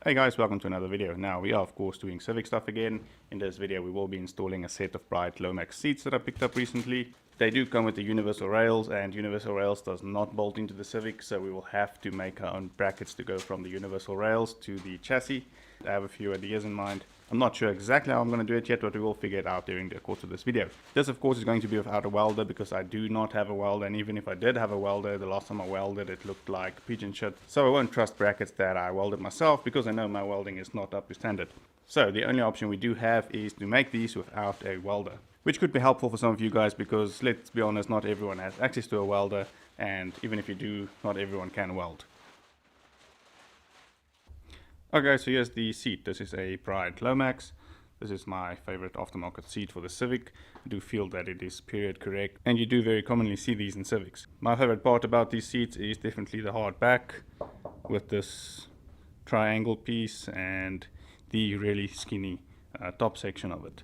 Hey guys, welcome to another video. Now we are of course doing Civic stuff again. In this video we will be installing a set of Bride LowMax seats that I picked up recently. They do come with the universal rails, and universal rails does not bolt into the Civic, so we will have to make our own brackets to go from the universal rails to the chassis. I have a few ideas in mind. I'm not sure exactly how I'm going to do it yet, but we will figure it out during the course of this video. This of course is going to be without a welder because I do not have a welder, and even if I did have a welder, the last time I welded it looked like pigeon shit. So I won't trust brackets that I welded myself because I know my welding is not up to standard. So the only option we do have is to make these without a welder, which could be helpful for some of you guys because let's be honest, not everyone has access to a welder, and even if you do, not everyone can weld. Okay, so here's the seat. This is a Bride LowMax. This is my favorite aftermarket seat for the Civic. I do feel that it is period correct, and you do very commonly see these in Civics. My favorite part about these seats is definitely the hard back with this triangle piece and the really skinny top section of it.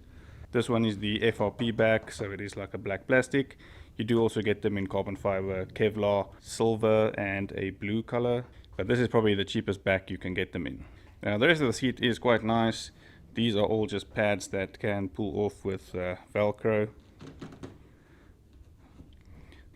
This one is the FRP back, so it is like a black plastic. You do also get them in carbon fiber, Kevlar, silver and a blue color, but this is probably the cheapest back you can get them in. Now the rest of the seat is quite nice. These are all just pads that can pull off with Velcro,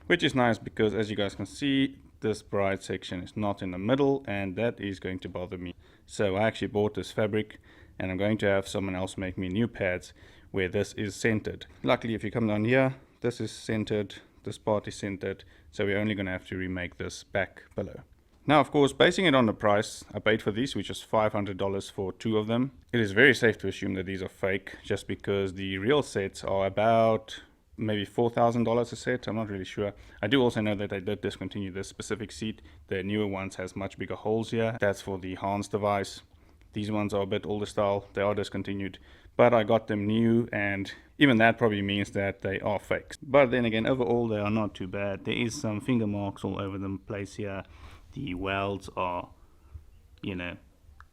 which is nice because as you guys can see, this Bride section is not in the middle, and that is going to bother me. So I actually bought this fabric, and I'm going to have someone else make me new pads where this is centered. Luckily, if you come down here, this is centered, this part is centered, so we're only going to have to remake this back below. Now, of course, basing it on the price I paid for these, which is $500 for 2 of them, it is very safe to assume that these are fake, just because the real sets are about maybe $4,000 a set. I'm not really sure. I do also know that I did discontinue this specific seat. The newer ones has much bigger holes here. That's for the Hans device. These ones are a bit older style. They are discontinued, but I got them new, and even that probably means that they are fakes. But then again, overall they are not too bad. There is some finger marks all over the place here. The welds are, you know,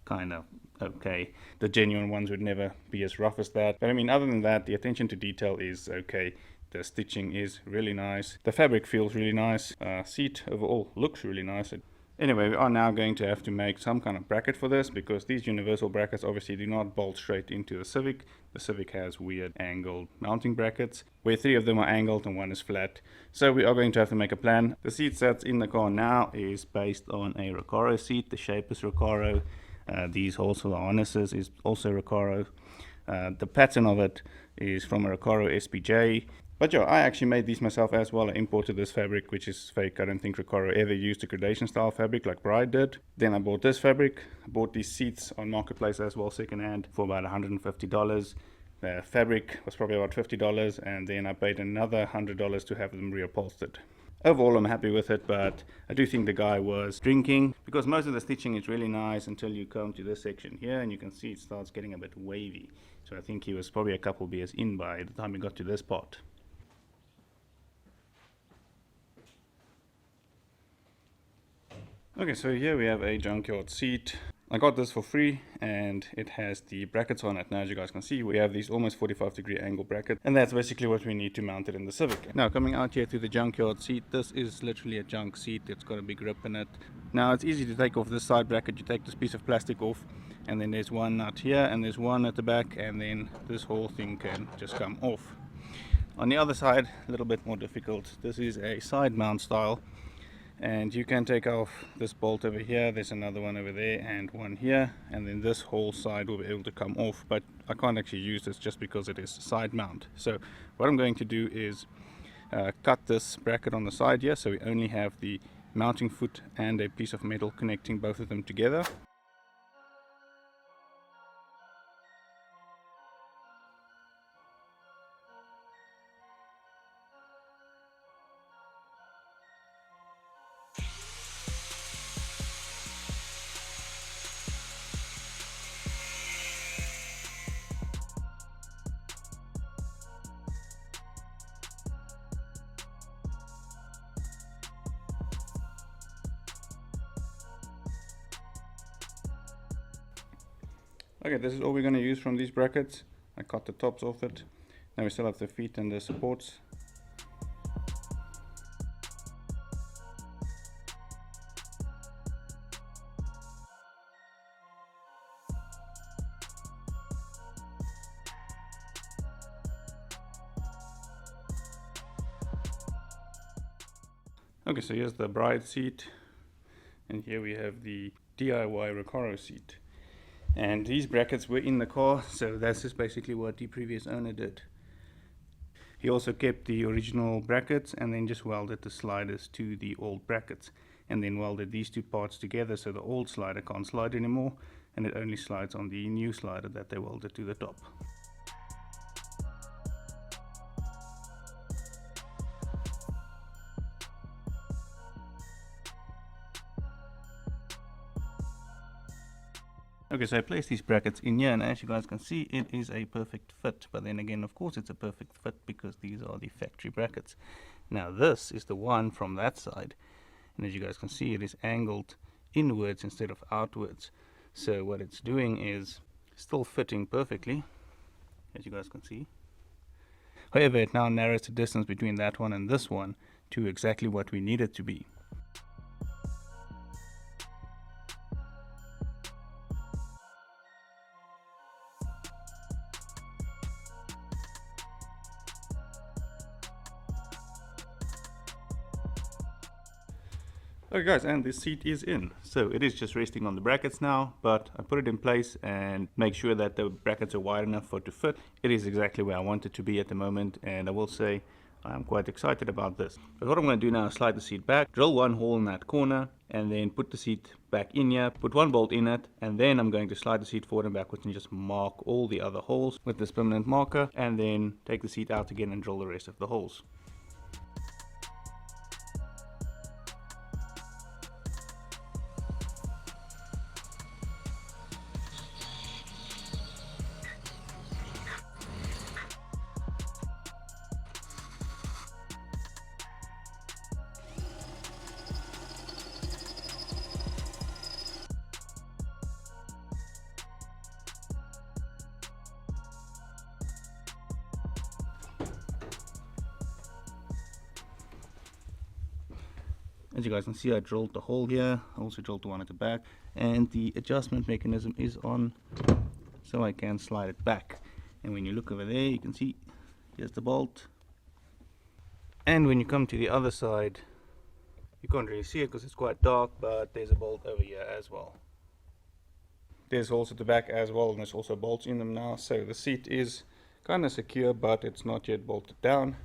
kind of okay. The genuine ones would never be as rough as that. But I mean, other than that, the attention to detail is okay. The stitching is really nice. The fabric feels really nice. Seat overall looks really nice. Anyway, we are now going to have to make some kind of bracket for this because these universal brackets obviously do not bolt straight into the Civic. The Civic has weird angled mounting brackets where 3 of them are angled and 1 is flat. So we are going to have to make a plan. The seat that's in the car now is based on a Recaro seat. The shape is Recaro. These also the harnesses is also Recaro. The pattern of it is from a Recaro SPJ. But yeah, I actually made these myself as well. I imported this fabric, which is fake. I don't think Recaro ever used a gradation style fabric like Bride did. Then I bought this fabric. I bought these seats on Marketplace as well, secondhand, for about $150. The fabric was probably about $50, and then I paid another $100 to have them reupholstered. Overall, I'm happy with it, but I do think the guy was drinking because most of the stitching is really nice until you come to this section here, and you can see it starts getting a bit wavy. So I think he was probably a couple beers in by the time he got to this part. Okay, so here we have a junkyard seat. I got this for free, and it has the brackets on it. Now, as you guys can see, we have these almost 45-degree angle brackets, and that's basically what we need to mount it in the Civic. Now, coming out here to the junkyard seat, this is literally a junk seat. It's got a big rip in it. Now, it's easy to take off this side bracket. You take this piece of plastic off, and then there's one nut here, and there's one at the back, and then this whole thing can just come off. On the other side, a little bit more difficult. This is a side mount style, and you can take off this bolt over here. There's another one over there and one here, and then this whole side will be able to come off, but I can't actually use this just because it is side mount. So what I'm going to do is cut this bracket on the side here, so we only have the mounting foot and a piece of metal connecting both of them together. Okay, this is all we're going to use from these brackets. I cut the tops off it. Now we still have the feet and the supports. Okay, so here's the Bride seat, and here we have the DIY Recaro seat. And these brackets were in the car, so that's just basically what the previous owner did. He also kept the original brackets and then just welded the sliders to the old brackets, and then welded these two parts together so the old slider can't slide anymore, and it only slides on the new slider that they welded to the top. Okay, so I placed these brackets in here, and as you guys can see, it is a perfect fit. But then again, of course, it's a perfect fit because these are the factory brackets. Now this is the one from that side, and as you guys can see, it is angled inwards instead of outwards. So what it's doing is still fitting perfectly, as you guys can see. However, it now narrows the distance between that one and this one to exactly what we need it to be. Okay guys, and this seat is in. So it is just resting on the brackets now, but I put it in place and make sure that the brackets are wide enough for it to fit. It is exactly where I want it to be at the moment, and I will say I'm quite excited about this. But what I'm going to do now is slide the seat back, drill one hole in that corner, and then put the seat back in here, put one bolt in it, and then I'm going to slide the seat forward and backwards and just mark all the other holes with this permanent marker, and then take the seat out again and drill the rest of the holes. As you guys can see, I drilled the hole here, I also drilled the one at the back, and the adjustment mechanism is on, so I can slide it back. And when you look over there, you can see here's the bolt, and when you come to the other side, you can't really see it because it's quite dark, but there's a bolt over here as well. There's also the back as well, and there's also bolts in them now, so the seat is kind of secure, but it's not yet bolted down.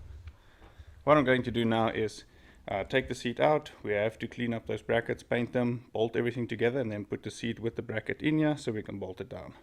What I'm going to do now is take the seat out. We have to clean up those brackets, paint them, bolt everything together, and then put the seat with the bracket in here so we can bolt it down.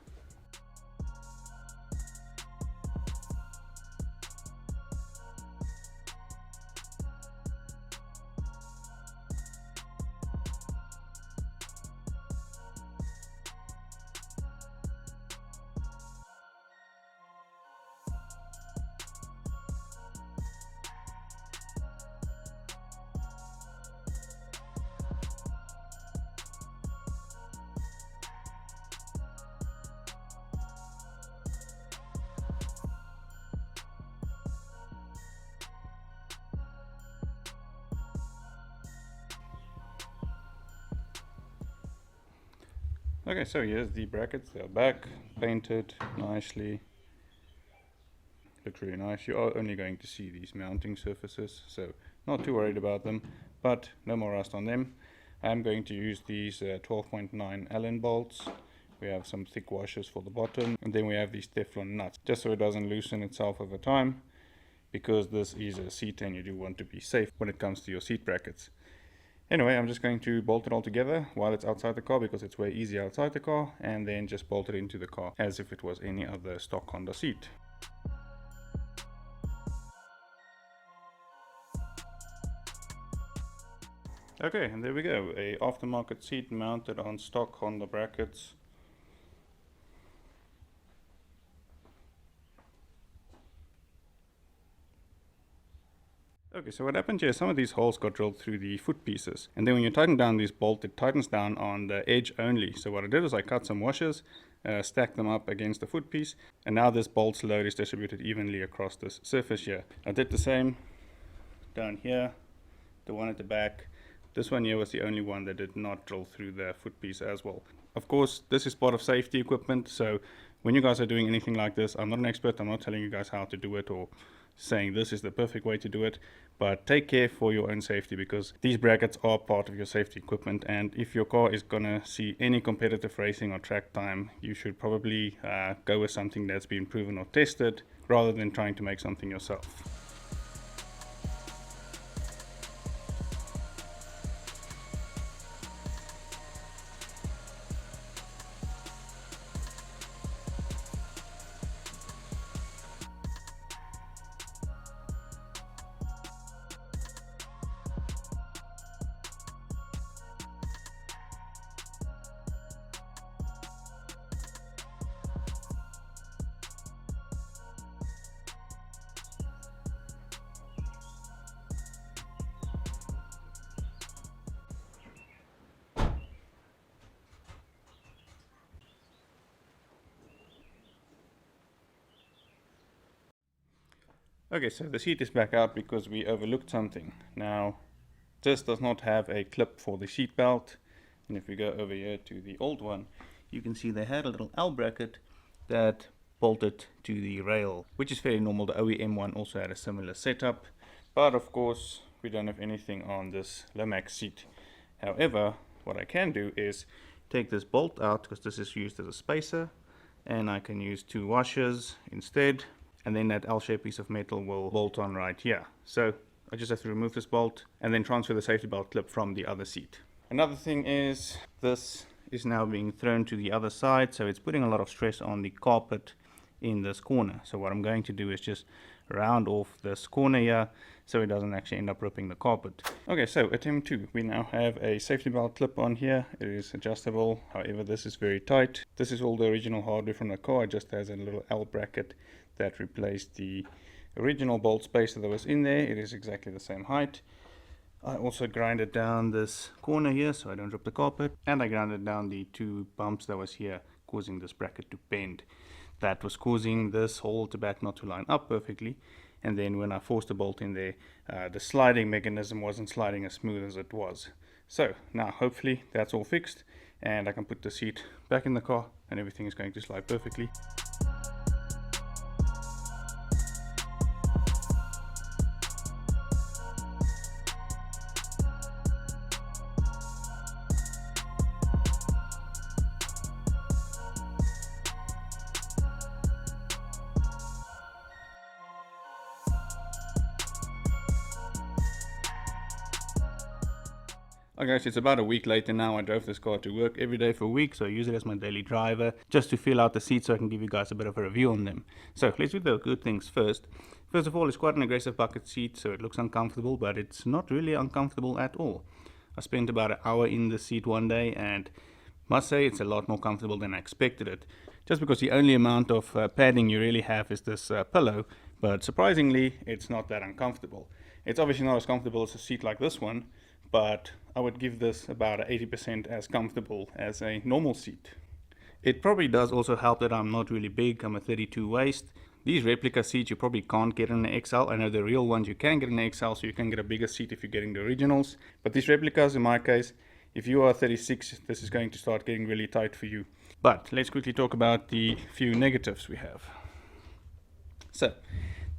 Okay, so here's the brackets. They're back, painted nicely. Looks really nice. You are only going to see these mounting surfaces, so not too worried about them, but no more rust on them. I'm going to use these 12.9 Allen bolts. We have some thick washers for the bottom, and then we have these Teflon nuts, just so it doesn't loosen itself over time, because this is a seat and you do want to be safe when it comes to your seat brackets. Anyway, I'm just going to bolt it all together while it's outside the car because it's way easier outside the car, and then just bolt it into the car as if it was any other stock Honda seat. Okay, and there we go, a aftermarket seat mounted on stock Honda brackets. Okay, so what happened here, some of these holes got drilled through the foot pieces, and then when you tighten down this bolt, it tightens down on the edge only. So what I did is I cut some washers, stacked them up against the foot piece, and now this bolt's load is distributed evenly across this surface here. I did the same down here, the one at the back. This one here was the only one that did not drill through the foot piece as well. Of course, this is part of safety equipment, so when you guys are doing anything like this, I'm not an expert, I'm not telling you guys how to do it or saying this is the perfect way to do it, but take care for your own safety, because these brackets are part of your safety equipment, and if your car is gonna see any competitive racing or track time, you should probably go with something that's been proven or tested rather than trying to make something yourself. Okay, so the seat is back out because we overlooked something. Now, this does not have a clip for the seat belt, and if we go over here to the old one, you can see they had a little L bracket that bolted to the rail, which is fairly normal. The OEM one also had a similar setup, but of course we don't have anything on this LowMax seat. However, what I can do is take this bolt out, because this is used as a spacer, and I can use 2 washers instead, and then that L-shaped piece of metal will bolt on right here. So I just have to remove this bolt and then transfer the safety belt clip from the other seat. Another thing is this is now being thrown to the other side, so it's putting a lot of stress on the carpet in this corner. So what I'm going to do is just round off this corner here so it doesn't actually end up ripping the carpet. Okay, so attempt 2. We now have a safety belt clip on here. It is adjustable, however this is very tight. This is all the original hardware from the car. It just has a little L bracket that replaced the original bolt spacer that was in there. It is exactly the same height. I also grinded down this corner here so I don't rip the carpet, and I grinded down the 2 bumps that was here, causing this bracket to bend. That was causing this hole at the back not to line up perfectly, and then when I forced the bolt in there, the sliding mechanism wasn't sliding as smooth as it was. So now hopefully that's all fixed and I can put the seat back in the car and everything is going to slide perfectly. Okay guys, it's about a week later now. I drove this car to work every day for a week, so I use it as my daily driver just to feel out the seats so I can give you guys a bit of a review on them. So let's do the good things first. First of all, it's quite an aggressive bucket seat, so it looks uncomfortable, but it's not really uncomfortable at all. I spent about an hour in the seat one day and must say it's a lot more comfortable than I expected it. Just because the only amount of padding you really have is this pillow, but surprisingly it's not that uncomfortable. It's obviously not as comfortable as a seat like this one, but I would give this about 80% as comfortable as a normal seat. It probably does also help that I'm not really big. I'm a 32 waist. These replica seats you probably can't get in an XL. I know the real ones you can get in an XL, so you can get a bigger seat if you're getting the originals. But these replicas, in my case, if you are 36, this is going to start getting really tight for you. But let's quickly talk about the few negatives we have. So,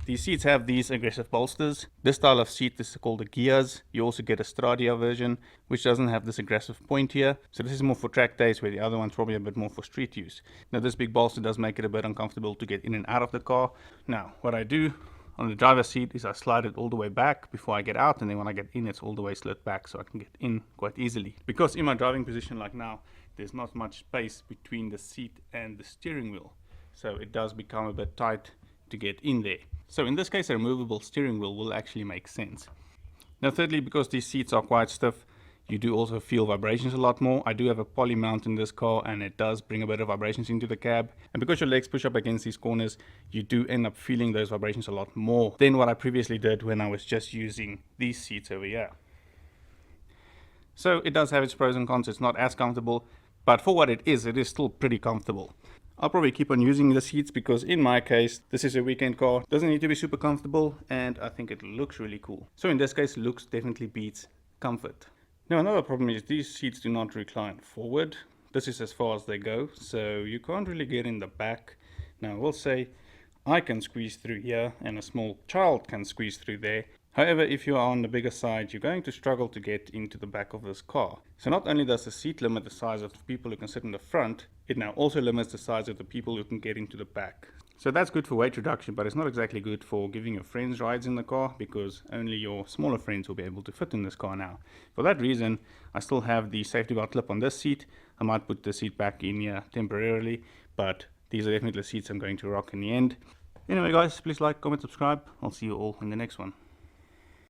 these seats have these aggressive bolsters. This style of seat is called the gears. You also get a Stradia version, which doesn't have this aggressive point here. So this is more for track days, where the other one's probably a bit more for street use. Now this big bolster does make it a bit uncomfortable to get in and out of the car. Now what I do on the driver's seat is I slide it all the way back before I get out, and then when I get in it's all the way slid back so I can get in quite easily. Because in my driving position like now, there's not much space between the seat and the steering wheel. So it does become a bit tight to get in there. So in this case, a removable steering wheel will actually make sense. Now thirdly, because these seats are quite stiff, you do also feel vibrations a lot more. I do have a poly mount in this car and it does bring a bit of vibrations into the cab. And because your legs push up against these corners, you do end up feeling those vibrations a lot more than what I previously did when I was just using these seats over here. So it does have its pros and cons. It's not as comfortable, but for what it is still pretty comfortable. I'll probably keep on using the seats because in my case, this is a weekend car. Doesn't need to be super comfortable and I think it looks really cool. So in this case, looks definitely beats comfort. Now another problem is these seats do not recline forward. This is as far as they go, so you can't really get in the back. Now I will say, I can squeeze through here and a small child can squeeze through there. However, if you are on the bigger side, you're going to struggle to get into the back of this car. So not only does the seat limit the size of the people who can sit in the front, it now also limits the size of the people who can get into the back. So that's good for weight reduction, but it's not exactly good for giving your friends rides in the car, because only your smaller friends will be able to fit in this car now. For that reason, I still have the safety belt clip on this seat. I might put the seat back in here temporarily, but these are definitely the seats I'm going to rock in the end. Anyway guys, please like, comment, subscribe. I'll see you all in the next one.